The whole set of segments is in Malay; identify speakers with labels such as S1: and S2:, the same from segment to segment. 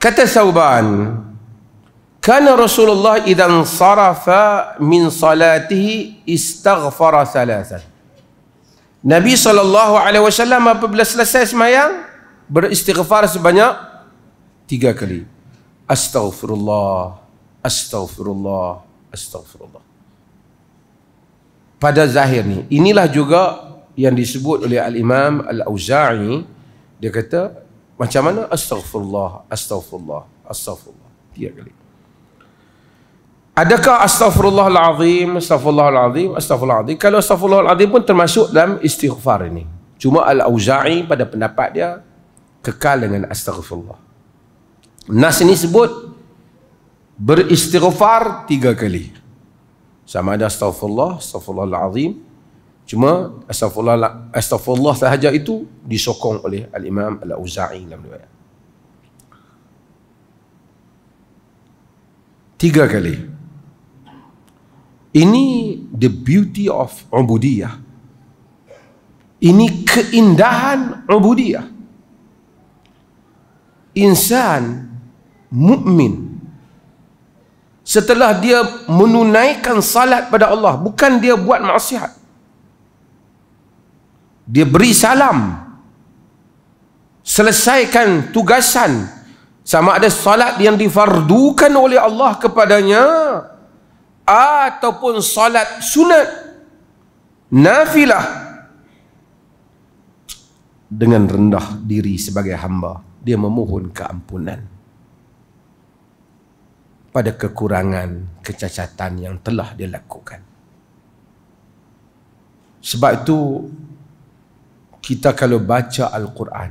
S1: Kata Thawban, kana Rasulullah idan sarafa min salatihi istaghfara thalathan. Nabi SAW apabila selesai semayang beristighfar sebanyak 3 kali. Astaghfirullah, astaghfirullah, astaghfirullah. Pada zahir ni, inilah juga yang disebut oleh Al-Imam Al-Auza'i. Dia kata macam mana? Astaghfirullah, astaghfirullah, astaghfirullah 3 kali. Adakah astaghfirullahalazim, astaghfirullahalazim, astaghfirullahalazim? Kalau astaghfirullahalazim pun termasuk dalam istighfar ini. Cuma Al-Auza'i pada pendapat dia kekal dengan astaghfirullah. Nas ini sebut beristighfar 3 kali. Sama ada astaghfirullah, astaghfirullahalazim. Cuma astaghfirullah sahaja itu disokong oleh Al-Imam Al-Auza'i dalam riwayat. 3 kali. Ini the beauty of ubudiyah. Ini keindahan ubudiyah. Insan mukmin setelah dia menunaikan salat pada Allah, bukan dia buat maksiat, dia beri salam, selesaikan tugasan, sama ada salat yang difardukan oleh Allah kepadanya ataupun salat sunat nafilah, dengan rendah diri sebagai hamba dia memohon keampunan pada kekurangan, kecacatan yang telah dia lakukan. Sebab itu kita kalau baca Al-Quran,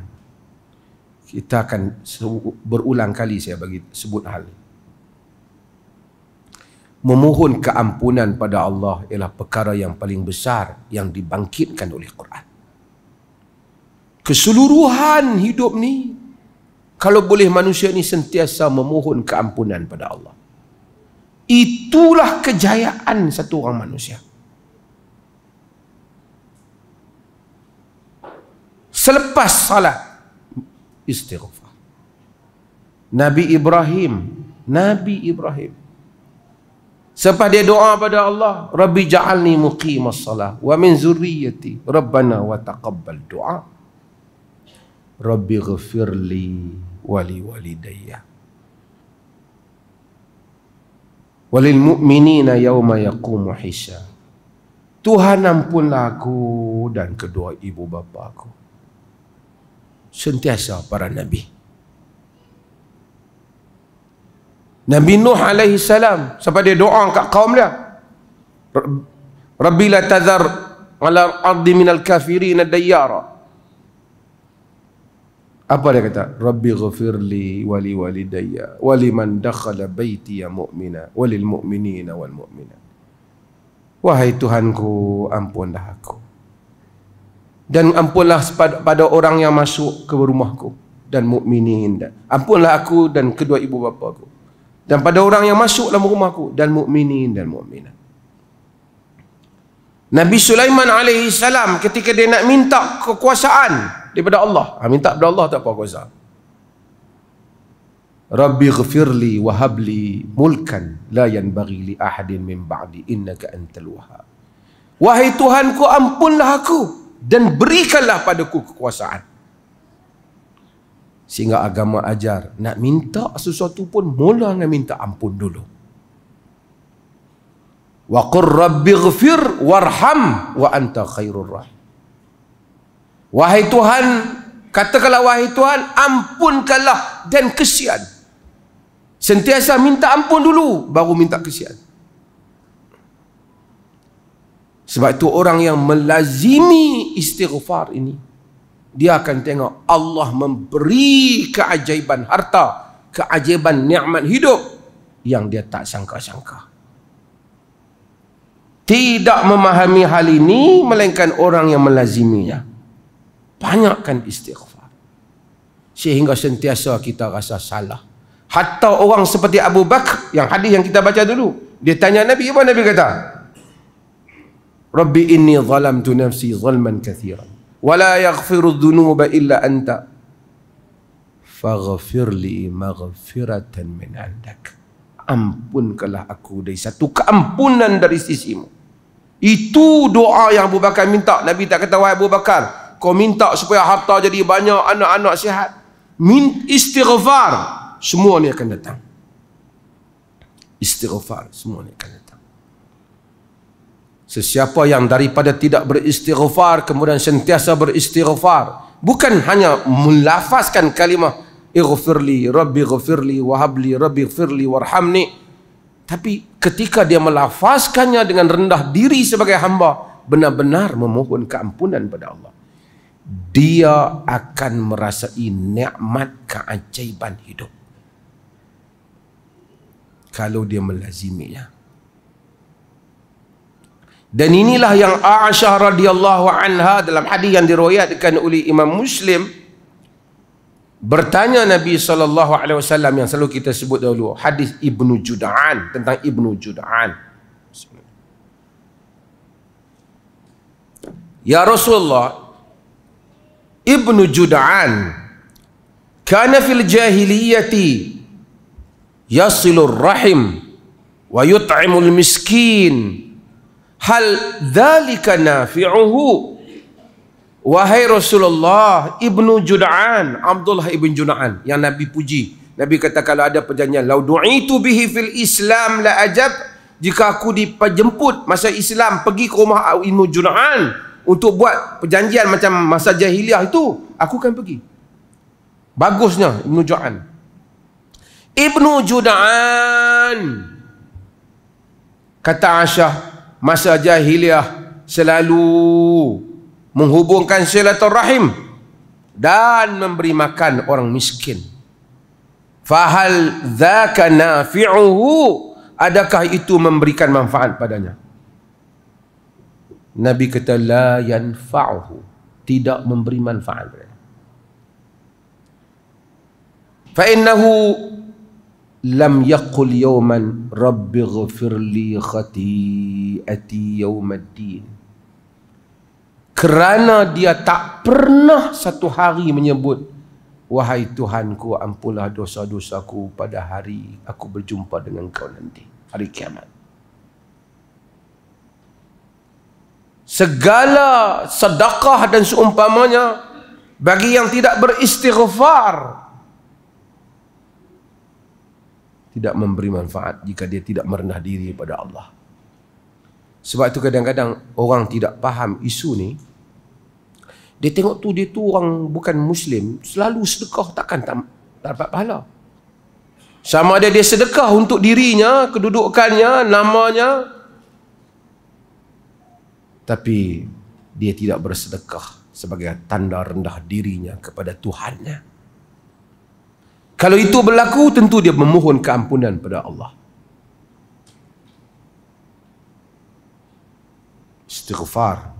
S1: kita akan berulang kali saya bagi sebut hal ini. Memohon keampunan pada Allah ialah perkara yang paling besar yang dibangkitkan oleh Quran. Keseluruhan hidup ni, kalau boleh manusia ni sentiasa memohon keampunan pada Allah, itulah kejayaan satu orang manusia. Selepas salat, istighfar. Nabi Ibrahim selepas dia doa pada Allah, Rabbi ja'alni muqimas salah wa min zurriyyati Rabbana wa taqabbal du'a Rabbi ghafirli wali walidayya walil mu'minina yawma yaqumu hisab. Tuhan ampunlah aku dan kedua ibu bapa aku. Sentiasa para Nabi. Nabi Nuh alaihi salam, sampai dia doa kat kaum dia, Rabbi la tazar ala ardi minal kafirin dayyara. Apa dia kata? Rabbi ghafirli wali walidayya waliman dakhala baitiya mu'mina walil mu'minina wal mu'minat. Wahai Tuhanku, ampunlah aku dan ampunlah pada orang yang masuk ke rumahku dan mukminin, ampunlah aku dan kedua ibu bapa aku, dan pada orang yang masuk dalam rumahku dan mukminin dan mukminat. Nabi Sulaiman alaihi salam ketika dia nak minta kekuasaan daripada Allah, minta kepada Allah tak apa kuasa. Rabbi ghafirli wa habli mulkan la yanbaghi li ahadin min ba'di innaka antal wahhab. Wahai Tuhanku, ampunlah aku dan berikanlah padaku kekuasaan. Sehingga agama ajar, nak minta sesuatu pun mula dengan minta ampun dulu. Wa qur rabbi ghfir warham wa anta khairur rahim. Wahai Tuhan, katakanlah wahai Tuhan, ampunkanlah dan kesian. Sentiasa minta ampun dulu baru minta kesian. Sebab itu orang yang melazimi istighfar ini, dia akan tengok Allah memberi keajaiban harta, keajaiban nikmat hidup yang dia tak sangka-sangka. Tidak memahami hal ini melainkan orang yang melaziminya. Banyakkan istighfar sehingga sentiasa kita rasa salah. Hatta orang seperti Abu Bakar, yang hadis yang kita baca dulu, dia tanya Nabi, apa Nabi kata? Rabbi inni zalamtu nafsi zalman kathiran wa la yaghfiru dhunuba illa anta faghfirli maghfiratan min indak. Ampunkanlah aku dari satu keampunan dari sisimu. Itu doa yang Abu Bakar minta. Nabi tak kata, wahai Abu Bakar, kau minta supaya harta jadi banyak, anak-anak sihat, istighfar, semua ni akan datang. Istighfar, semua ni akan datang. Sesiapa yang daripada tidak beristighfar kemudian sentiasa beristighfar, bukan hanya melafazkan kalimah ighfirli, rabbi ghafirli, wahabli, rabbi ghafirli, warhamni, tapi ketika dia melafazkannya dengan rendah diri sebagai hamba, benar-benar memohon keampunan pada Allah, dia akan merasai nikmat keajaiban hidup kalau dia melaziminya. Dan inilah yang Aisyah radhiyallahu anha dalam hadis yang diriwayatkan oleh Imam Muslim, bertanya Nabi SAW yang selalu kita sebut dahulu, hadis Ibnu Jud'an, tentang Ibnu Jud'an. Ya Rasulullah, Ibnu Jud'an kana fil jahiliyati yasilur rahim wa yut'imul miskin, hal dzalika nafi'uhu? Wahai Rasulullah, Ibnu Jud'an, Abdullah ibn Jud'an yang Nabi puji. Nabi kata kalau ada perjanjian, lau du'itu bihi fil Islam la ajab, jika aku dijemput masa Islam pergi ke rumah Ibnu Jud'an untuk buat perjanjian macam masa jahiliah itu, aku akan pergi. Bagusnya Ibnu Jud'an. Ibnu Jud'an, kata Aisyah, masa jahiliah selalu menghubungkan silaturahim dan memberi makan orang miskin. Fahal dzaka nafi'uhu, adakah itu memberikan manfaat padanya? Nabi kata la yanfa'uhu, tidak memberi manfaat padanya. Fa innahu lam yaqul yawman rabbi ghfirli khati'ati yawmaddin, kerana dia tak pernah satu hari menyebut, wahai Tuhanku, ampunlah dosa-dosaku pada hari aku berjumpa dengan kau nanti, hari kiamat. Segala sedekah dan seumpamanya bagi yang tidak beristighfar tidak memberi manfaat jika dia tidak merendah diri pada Allah. Sebab itu kadang-kadang orang tidak faham isu ni. Dia tengok tu, dia tu orang bukan Muslim, selalu sedekah, takkan tak dapat pahala. Sama ada dia sedekah untuk dirinya, kedudukannya, namanya, tapi dia tidak bersedekah sebagai tanda rendah dirinya kepada Tuhannya. Kalau itu berlaku, tentu dia memohon keampunan pada Allah. Istighfar,